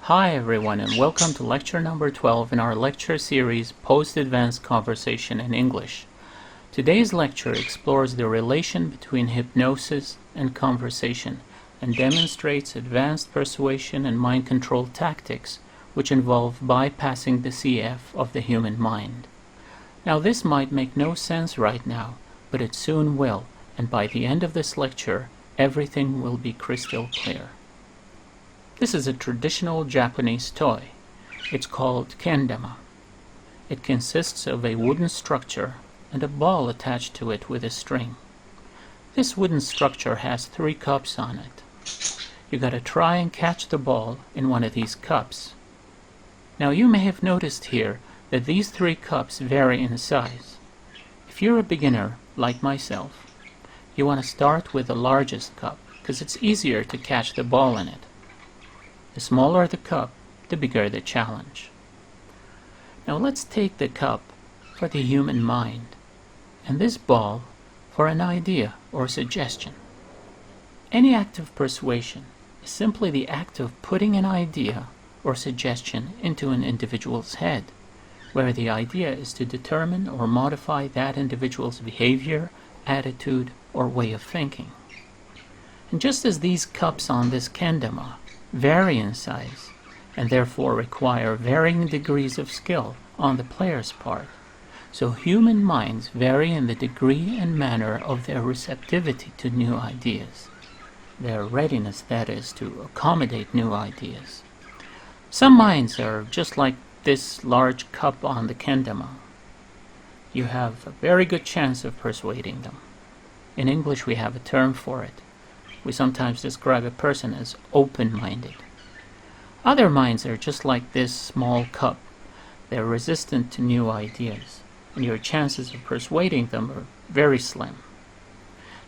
Hi everyone, and welcome to lecture number 12 in our lecture series Post-Advanced Conversation in English. Today's lecture explores the relation between hypnosis and conversation and demonstrates advanced persuasion and mind control tactics which involve bypassing the CF of the human mind. Now this might make no sense right now, but it soon will, and by the end of this lecture everything will be crystal clear. This is a traditional Japanese toy. It's called kendama. It consists of a wooden structure and a ball attached to it with a string. This wooden structure has 3 cups on it. You gotta try and catch the ball in one of these cups. Now you may have noticed here that these 3 cups vary in size. If you're a beginner, like myself, you want to start with the largest cup because it's easier to catch the ball in it. The smaller the cup, the bigger the challenge. Now let's take the cup for the human mind, and this ball for an idea or suggestion. Any act of persuasion is simply the act of putting an idea or suggestion into an individual's head, where the idea is to determine or modify that individual's behavior, attitude, or way of thinking. And just as these cups on this kendama vary in size and therefore require varying degrees of skill on the player's part, so human minds vary in the degree and manner of their receptivity to new ideas, their readiness, that is, to accommodate new ideas. Some minds are just like this large cup on the kendama. You have a very good chance of persuading them. In English we have a term for it. We sometimes describe a person as open-minded. Other minds are just like this small cup. They're resistant to new ideas, and your chances of persuading them are very slim.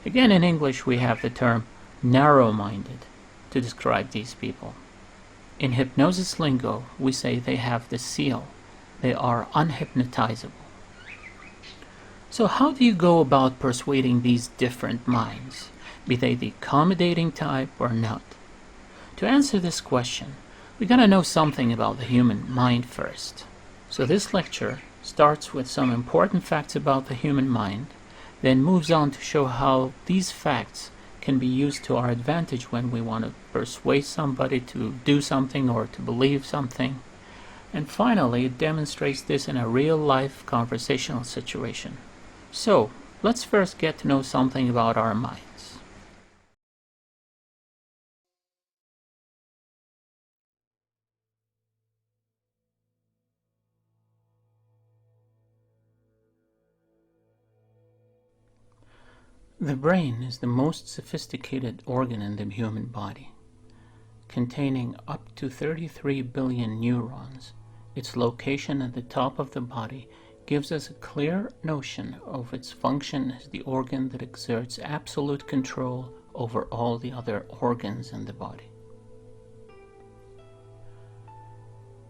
Again, in English we have the term narrow-minded to describe these people. In hypnosis lingo, we say they have the seal. They are unhypnotizable. So how do you go about persuading these different minds, be they the accommodating type or not? To answer this question, we gotta know something about the human mind first. So this lecture starts with some important facts about the human mind, then moves on to show how these facts can be used to our advantage when we want to persuade somebody to do something or to believe something. And finally, it demonstrates this in a real-life conversational situation. So, let's first get to know something about our minds. The brain is the most sophisticated organ in the human body. Containing up to 33 billion neurons, its location at the top of the body gives us a clear notion of its function as the organ that exerts absolute control over all the other organs in the body.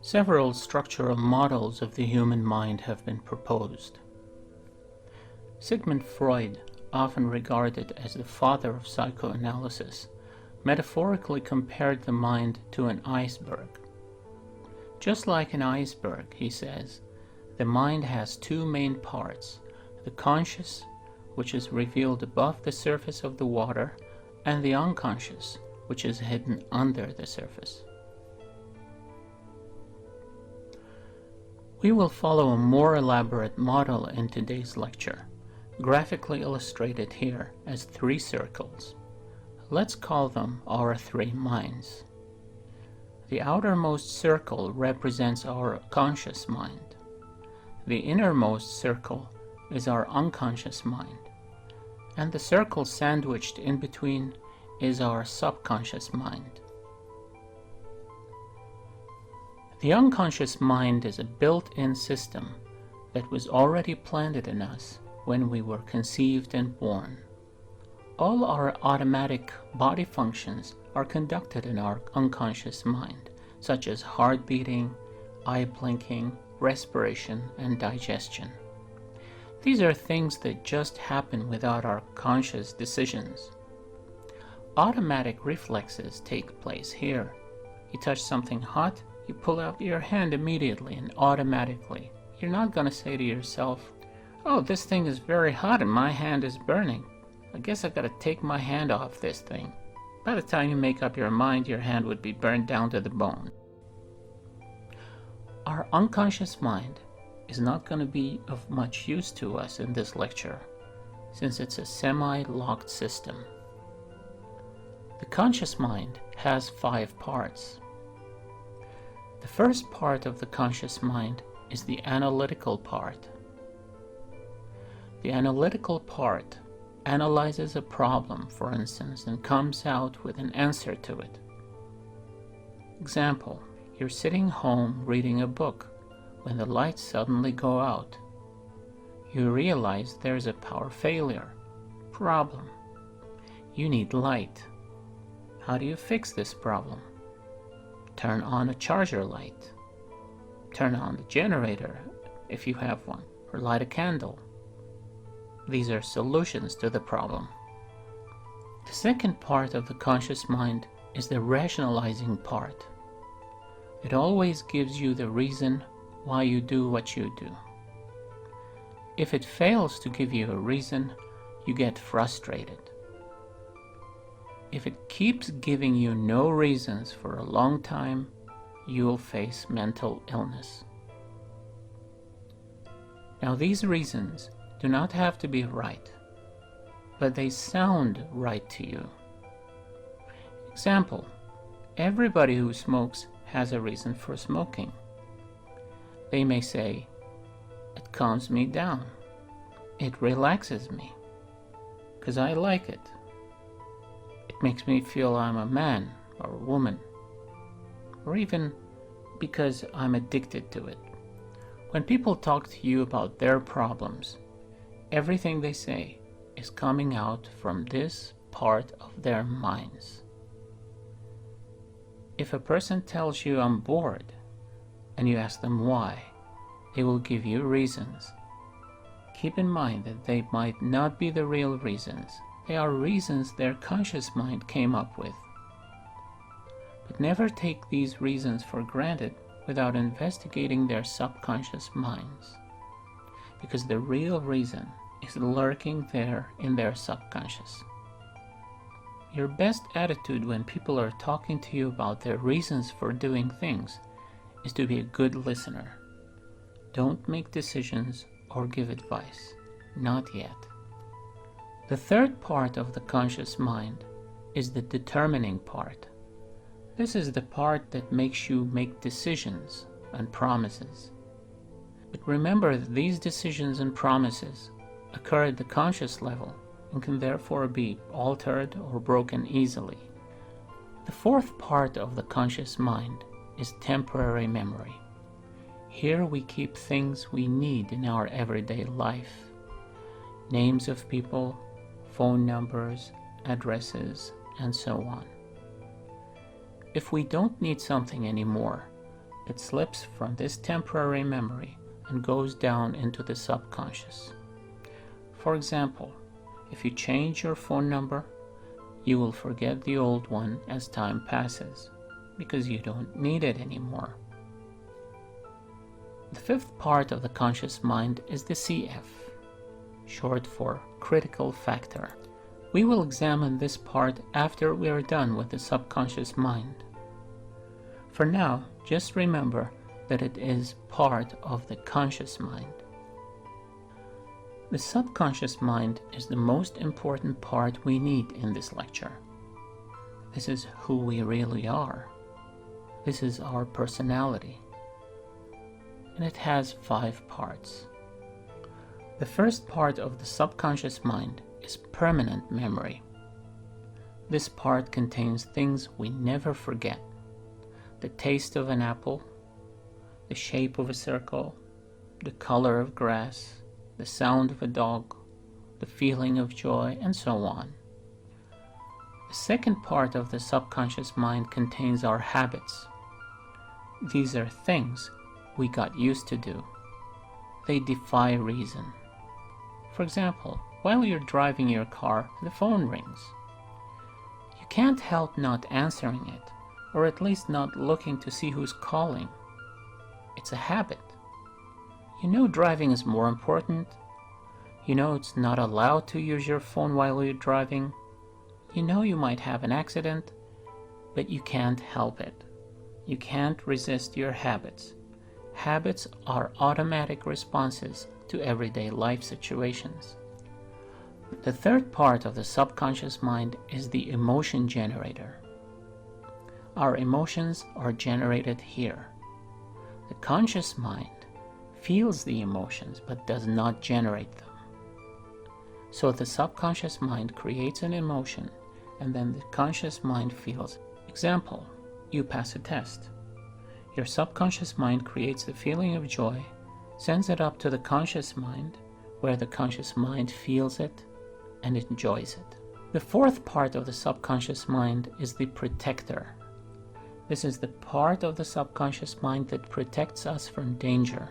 Several structural models of the human mind have been proposed. Sigmund Freud, often regarded as the father of psychoanalysis, metaphorically compared the mind to an iceberg. Just like an iceberg, he says, the mind has two main parts, the conscious, which is revealed above the surface of the water, and the unconscious, which is hidden under the surface. We will follow a more elaborate model in today's lecture, graphically illustrated here as 3 circles. Let's call them our 3 minds. The outermost circle represents our conscious mind. The innermost circle is our unconscious mind, and the circle sandwiched in between is our subconscious mind. The unconscious mind is a built-in system that was already planted in us when we were conceived and born. All our automatic body functions are conducted in our unconscious mind, such as heart beating, eye blinking, respiration, and digestion. These are things that just happen without our conscious decisions. Automatic reflexes take place here. You touch something hot, you pull out your hand immediately and automatically. You're not going to say to yourself, "Oh, this thing is very hot and my hand is burning. I guess I've got to take my hand off this thing." By the time you make up your mind, your hand would be burned down to the bone. Our unconscious mind is not going to be of much use to us in this lecture, since it's a semi-locked system. The conscious mind has 5 parts. The first part of the conscious mind is the analytical part. The analytical part analyzes a problem, for instance, and comes out with an answer to it. Example, you're sitting home reading a book when the lights suddenly go out. You realize there's a power failure. Problem. You need light. How do you fix this problem? Turn on a charger light. Turn on the generator if you have one, or light a candle. These are solutions to the problem. The second part of the conscious mind is the rationalizing part. It always gives you the reason why you do what you do. If it fails to give you a reason, you get frustrated. If it keeps giving you no reasons for a long time, you'll face mental illness. Now, these reasons do not have to be right, but they sound right to you. Example, everybody who smokes has a reason for smoking. They may say, "It calms me down. It relaxes me, 'cause I like it. It makes me feel I'm a man or a woman, or even because I'm addicted to it." When people talk to you about their problems, everything they say is coming out from this part of their minds. If a person tells you, "I'm bored," and you ask them why, they will give you reasons. Keep in mind that they might not be the real reasons. They are reasons their conscious mind came up with. But never take these reasons for granted without investigating their subconscious minds, because the real reason is lurking there in their subconscious. Your best attitude when people are talking to you about their reasons for doing things is to be a good listener. Don't make decisions or give advice. Not yet. The third part of the conscious mind is the determining part. This is the part that makes you make decisions and promises. But remember that these decisions and promises occur at the conscious level and can therefore be altered or broken easily. The fourth part of the conscious mind is temporary memory. Here we keep things we need in our everyday life. Names of people, phone numbers, addresses, and so on. If we don't need something anymore, it slips from this temporary memory and goes down into the subconscious. For example, if you change your phone number, you will forget the old one as time passes, because you don't need it anymore. The fifth part of the conscious mind is the CF, short for critical factor. We will examine this part after we are done with the subconscious mind. For now, just remember that it is part of the conscious mind. The subconscious mind is the most important part we need in this lecture. This is who we really are. This is our personality. And it has 5 parts. The first part of the subconscious mind is permanent memory. This part contains things we never forget. The taste of an apple, the shape of a circle, the color of grass, the sound of a dog, the feeling of joy, and so on. The second part of the subconscious mind contains our habits. These are things we got used to do. They defy reason. For example, while you're driving your car, the phone rings. You can't help not answering it, or at least not looking to see who's calling. It's a habit. You know driving is more important. You know it's not allowed to use your phone while you're driving. You know you might have an accident, but you can't help it. You can't resist your habits. Habits are automatic responses to everyday life situations. The third part of the subconscious mind is the emotion generator. Our emotions are generated here. The conscious mind feels the emotions but does not generate them. So the subconscious mind creates an emotion and then the conscious mind feels. Example, you pass a test. Your subconscious mind creates the feeling of joy, sends it up to the conscious mind, where the conscious mind feels it and enjoys it. The fourth part of the subconscious mind is the protector. This is the part of the subconscious mind that protects us from danger.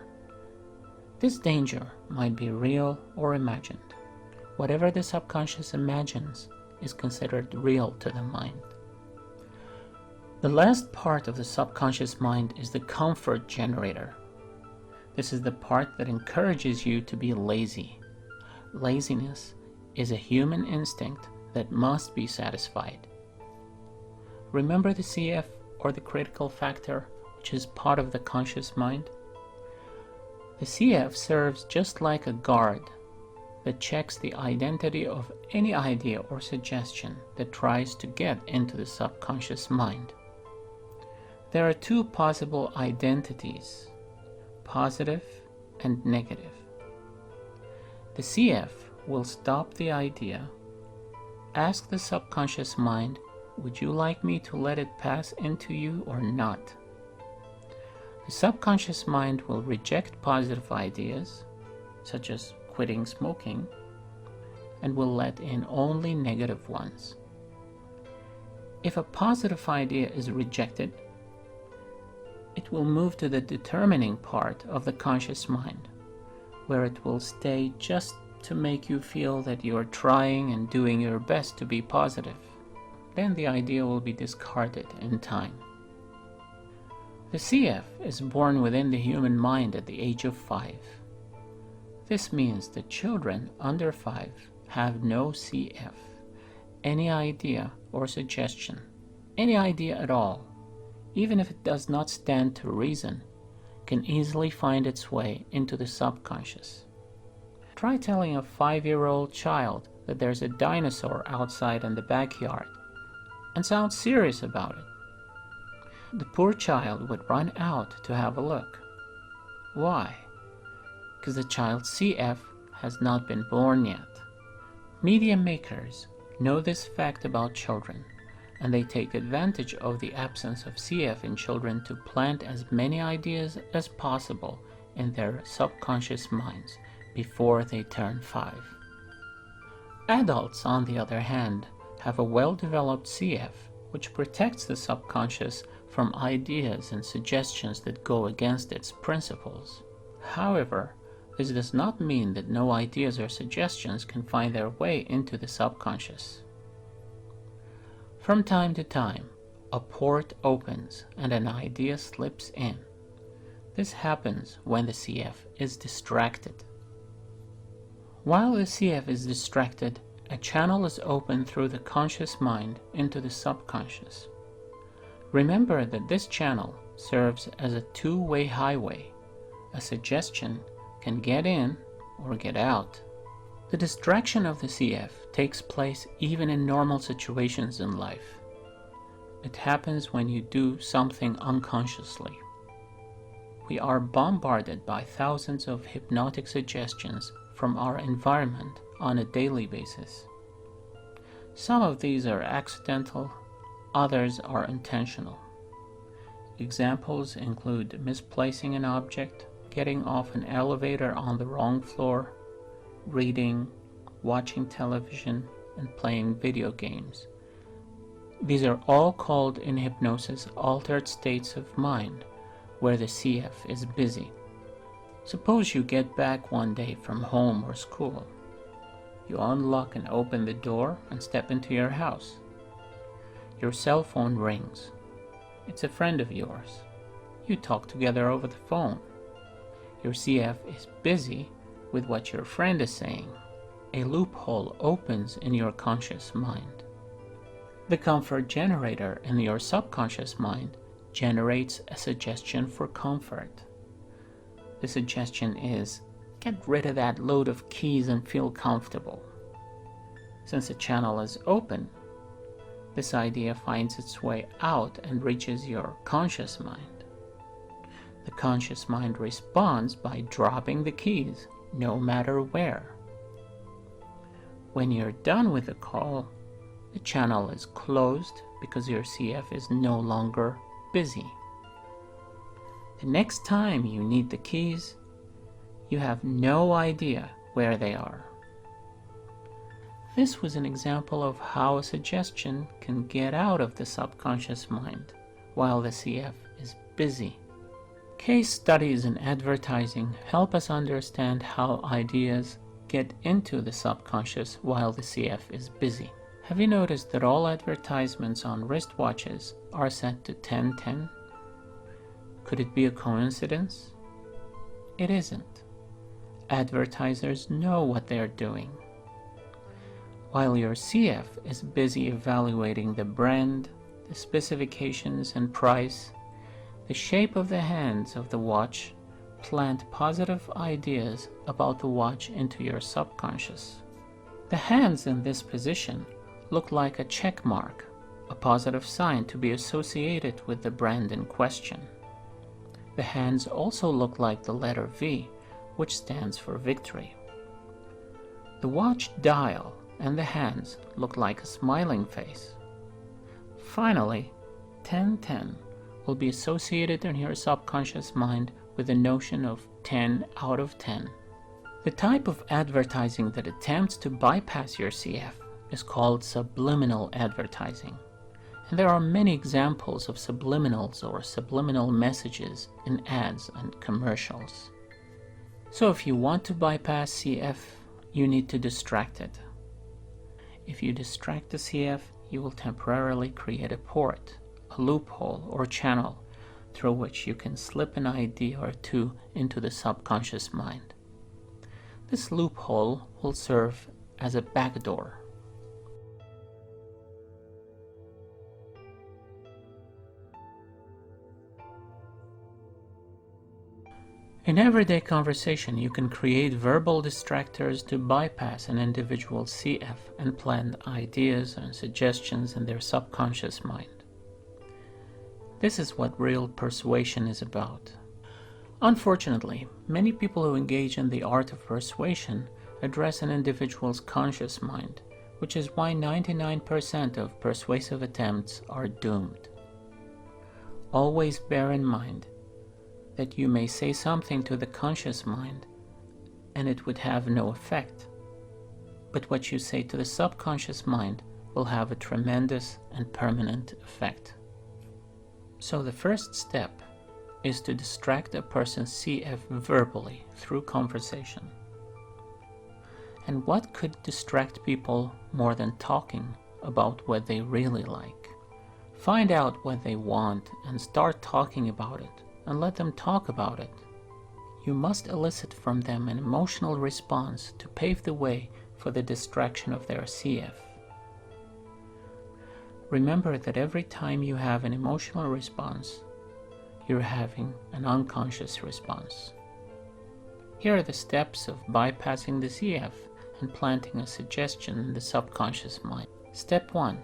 This danger might be real or imagined. Whatever the subconscious imagines is considered real to the mind. The last part of the subconscious mind is the comfort generator. This is the part that encourages you to be lazy. Laziness is a human instinct that must be satisfied. Remember the CF, or the critical factor, which is part of the conscious mind? The CF serves just like a guard that checks the identity of any idea or suggestion that tries to get into the subconscious mind. There are 2 possible identities, positive and negative. The CF will stop the idea, ask the subconscious mind, would you like me to let it pass into you or not? The subconscious mind will reject positive ideas, such as quitting smoking, and will let in only negative ones. If a positive idea is rejected, it will move to the determining part of the conscious mind, where it will stay just to make you feel that you are trying and doing your best to be positive. Then the idea will be discarded in time. The CF is born within the human mind at the age of 5. This means that children under 5 have no CF. Any idea or suggestion, any idea at all, even if it does not stand to reason, can easily find its way into the subconscious. Try telling a 5-year-old child that there's a dinosaur outside in the backyard and sound serious about it. The poor child would run out to have a look. Why? Because the child's CF has not been born yet. Media makers know this fact about children, and they take advantage of the absence of CF in children to plant as many ideas as possible in their subconscious minds before they turn 5. Adults, on the other hand, have a well-developed CF, which protects the subconscious from ideas and suggestions that go against its principles. However, this does not mean that no ideas or suggestions can find their way into the subconscious. From time to time, a port opens and an idea slips in. This happens when the CF is distracted. While the CF is distracted, a channel is opened through the conscious mind into the subconscious. Remember that this channel serves as a two-way highway. A suggestion can get in or get out. The distraction of the CF takes place even in normal situations in life. It happens when you do something unconsciously. We are bombarded by thousands of hypnotic suggestions from our environment on a daily basis. Some of these are accidental, others are intentional. Examples include misplacing an object, getting off an elevator on the wrong floor, reading, watching television, and playing video games. These are all called in hypnosis altered states of mind, where the CF is busy. Suppose you get back one day from home or school. You unlock and open the door and step into your house. Your cell phone rings. It's a friend of yours. You talk together over the phone. Your CF is busy with what your friend is saying. A loophole opens in your conscious mind. The comfort generator in your subconscious mind generates a suggestion for comfort. The suggestion is, get rid of that load of keys and feel comfortable. Since the channel is open, this idea finds its way out and reaches your conscious mind. The conscious mind responds by dropping the keys, no matter where. When you're done with the call, the channel is closed because your CF is no longer busy. The next time you need the keys, you have no idea where they are. This was an example of how a suggestion can get out of the subconscious mind while the CF is busy. Case studies in advertising help us understand how ideas get into the subconscious while the CF is busy. Have you noticed that all advertisements on wristwatches are set to 10-10? Could it be a coincidence? It isn't. Advertisers know what they're doing. While your CF is busy evaluating the brand, the specifications and price, the shape of the hands of the watch plant positive ideas about the watch into your subconscious. The hands in this position look like a check mark, a positive sign to be associated with the brand in question. The hands also look like the letter V, which stands for victory. The watch dial and the hands look like a smiling face. Finally, 10-10 will be associated in your subconscious mind with the notion of 10 out of 10. The type of advertising that attempts to bypass your CF is called subliminal advertising. And there are many examples of subliminals or subliminal messages in ads and commercials. So if you want to bypass CF, you need to distract it. If you distract the CF, you will temporarily create a port, a loophole or channel through which you can slip an idea or two into the subconscious mind. This loophole will serve as a backdoor. In everyday conversation, you can create verbal distractors to bypass an individual's CF and plant ideas and suggestions in their subconscious mind. This is what real persuasion is about. Unfortunately, many people who engage in the art of persuasion address an individual's conscious mind, which is why 99% of persuasive attempts are doomed. Always bear in mind that you may say something to the conscious mind and it would have no effect, but what you say to the subconscious mind will have a tremendous and permanent effect. So the first step is to distract a person's CF verbally through conversation. And what could distract people more than talking about what they really like? Find out what they want and start talking about it, and let them talk about it. You must elicit from them an emotional response to pave the way for the distraction of their CF. Remember that every time you have an emotional response, you're having an unconscious response. Here are the steps of bypassing the CF and planting a suggestion in the subconscious mind. Step 1.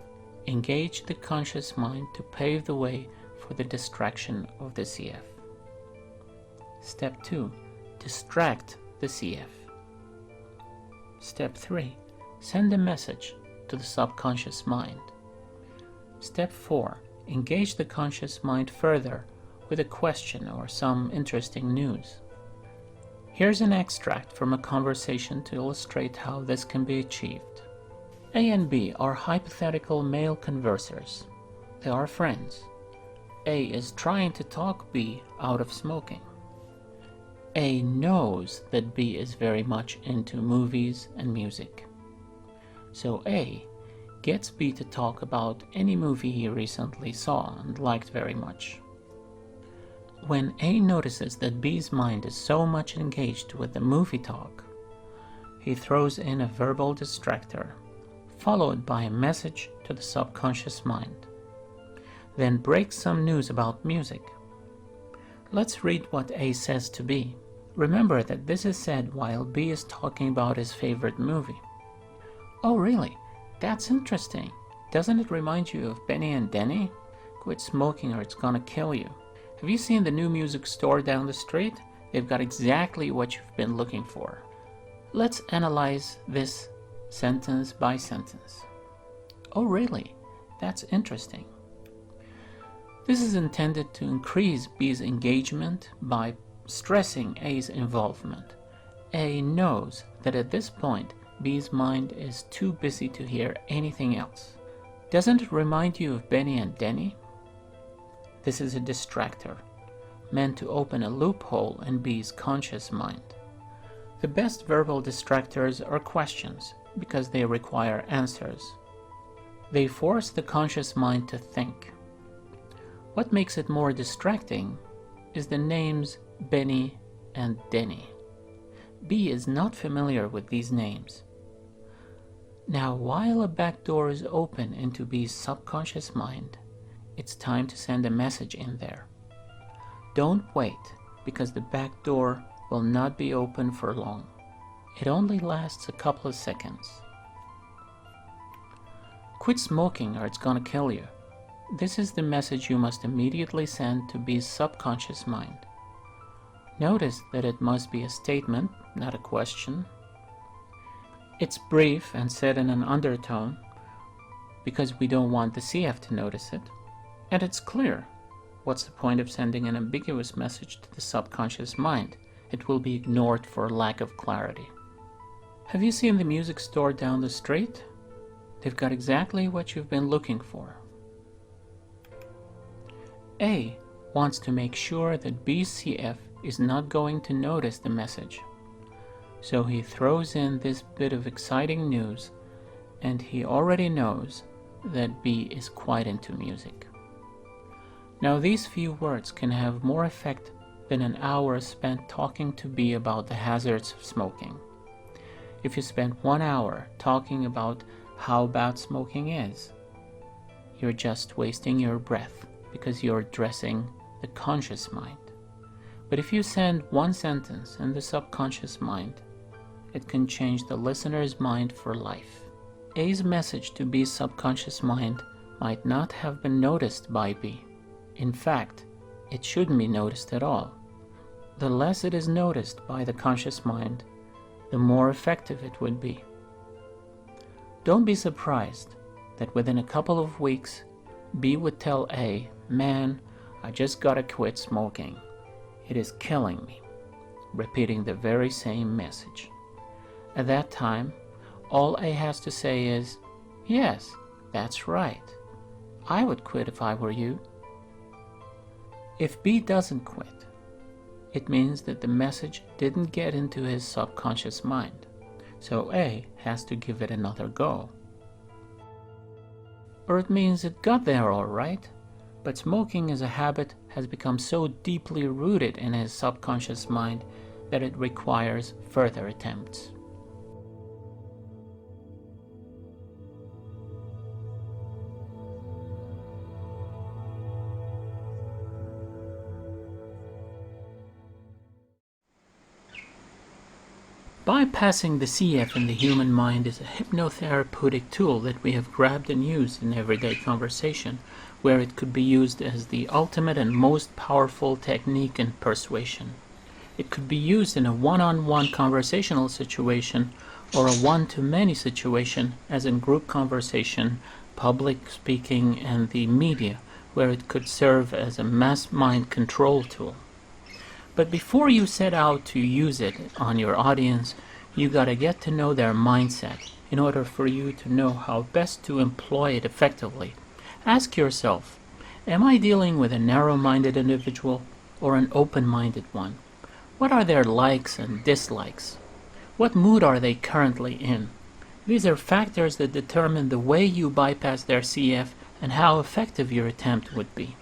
Engage the conscious mind to pave the way for the distraction of the CF. Step 2. Distract the CF. Step 3. Send a message to the subconscious mind. Step 4. Engage the conscious mind further with a question or some interesting news. Here's an extract from a conversation to illustrate how this can be achieved. A and B are hypothetical male conversers. They are friends. A is trying to talk B out of smoking. A knows that B is very much into movies and music. So A gets B to talk about any movie he recently saw and liked very much. When A notices that B's mind is so much engaged with the movie talk, he throws in a verbal distractor, followed by a message to the subconscious mind. Then breaks some news about music. Let's read what A says to B. Remember that this is said while B is talking about his favorite movie. Oh really? That's interesting. Doesn't it remind you of Benny and Denny? Quit smoking or it's gonna kill you. Have you seen the new music store down the street? They've got exactly what you've been looking for. Let's analyze this sentence by sentence. Oh really? That's interesting. This is intended to increase B's engagement by stressing A's involvement. A knows that at this point B's mind is too busy to hear anything else. Doesn't it remind you of Benny and Denny? This is a distractor, meant to open a loophole in B's conscious mind. The best verbal distractors are questions, because they require answers. They force the conscious mind to think. What makes it more distracting is the names Benny and Denny. B is not familiar with these names. Now, while a back door is open into B's subconscious mind, it's time to send a message in there. Don't wait, because the back door will not be open for long. It only lasts a couple of seconds. Quit smoking or it's gonna kill you. This is the message you must immediately send to B's subconscious mind. Notice that it must be a statement, not a question. It's brief and said in an undertone, because we don't want the CF to notice it. And it's clear. What's the point of sending an ambiguous message to the subconscious mind? It will be ignored for lack of clarity. Have you seen the music store down the street? They've got exactly what you've been looking for. A wants to make sure that B's CF is not going to notice the message. So he throws in this bit of exciting news, and he already knows that B is quite into music. Now these few words can have more effect than an hour spent talking to B about the hazards of smoking. If you spend 1 hour talking about how bad smoking is, you're just wasting your breath because you're addressing the conscious mind. But if you send one sentence in the subconscious mind, it can change the listener's mind for life. A's message to B's subconscious mind might not have been noticed by B. In fact, it shouldn't be noticed at all. The less it is noticed by the conscious mind, the more effective it would be. Don't be surprised that within a couple of weeks, B would tell A, "Man, I just gotta quit smoking. It is killing me," repeating the very same message. At that time, all A has to say is, "Yes, That's right. I would quit if I were you. If B doesn't quit, it means that the message didn't get into his subconscious mind, so A has to give it another go. Or it means it got there all right, but smoking as a habit has become so deeply rooted in his subconscious mind that it requires further attempts. Bypassing the CF in the human mind is a hypnotherapeutic tool that we have grabbed and used in everyday conversation, where it could be used as the ultimate and most powerful technique in persuasion. It could be used in a one-on-one conversational situation or a one-to-many situation, as in group conversation, public speaking, and the media, where it could serve as a mass mind control tool. But before you set out to use it on your audience, you gotta get to know their mindset in order for you to know how best to employ it effectively. Ask yourself, am I dealing with a narrow-minded individual or an open-minded one? What are their likes and dislikes? What mood are they currently in? These are factors that determine the way you bypass their CF and how effective your attempt would be.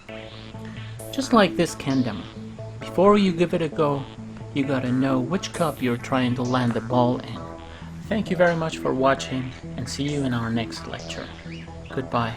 Just like this Ken demo. Before you give it a go, you gotta know which cup you're trying to land the ball in. Thank you very much for watching, and see you in our next lecture. Goodbye.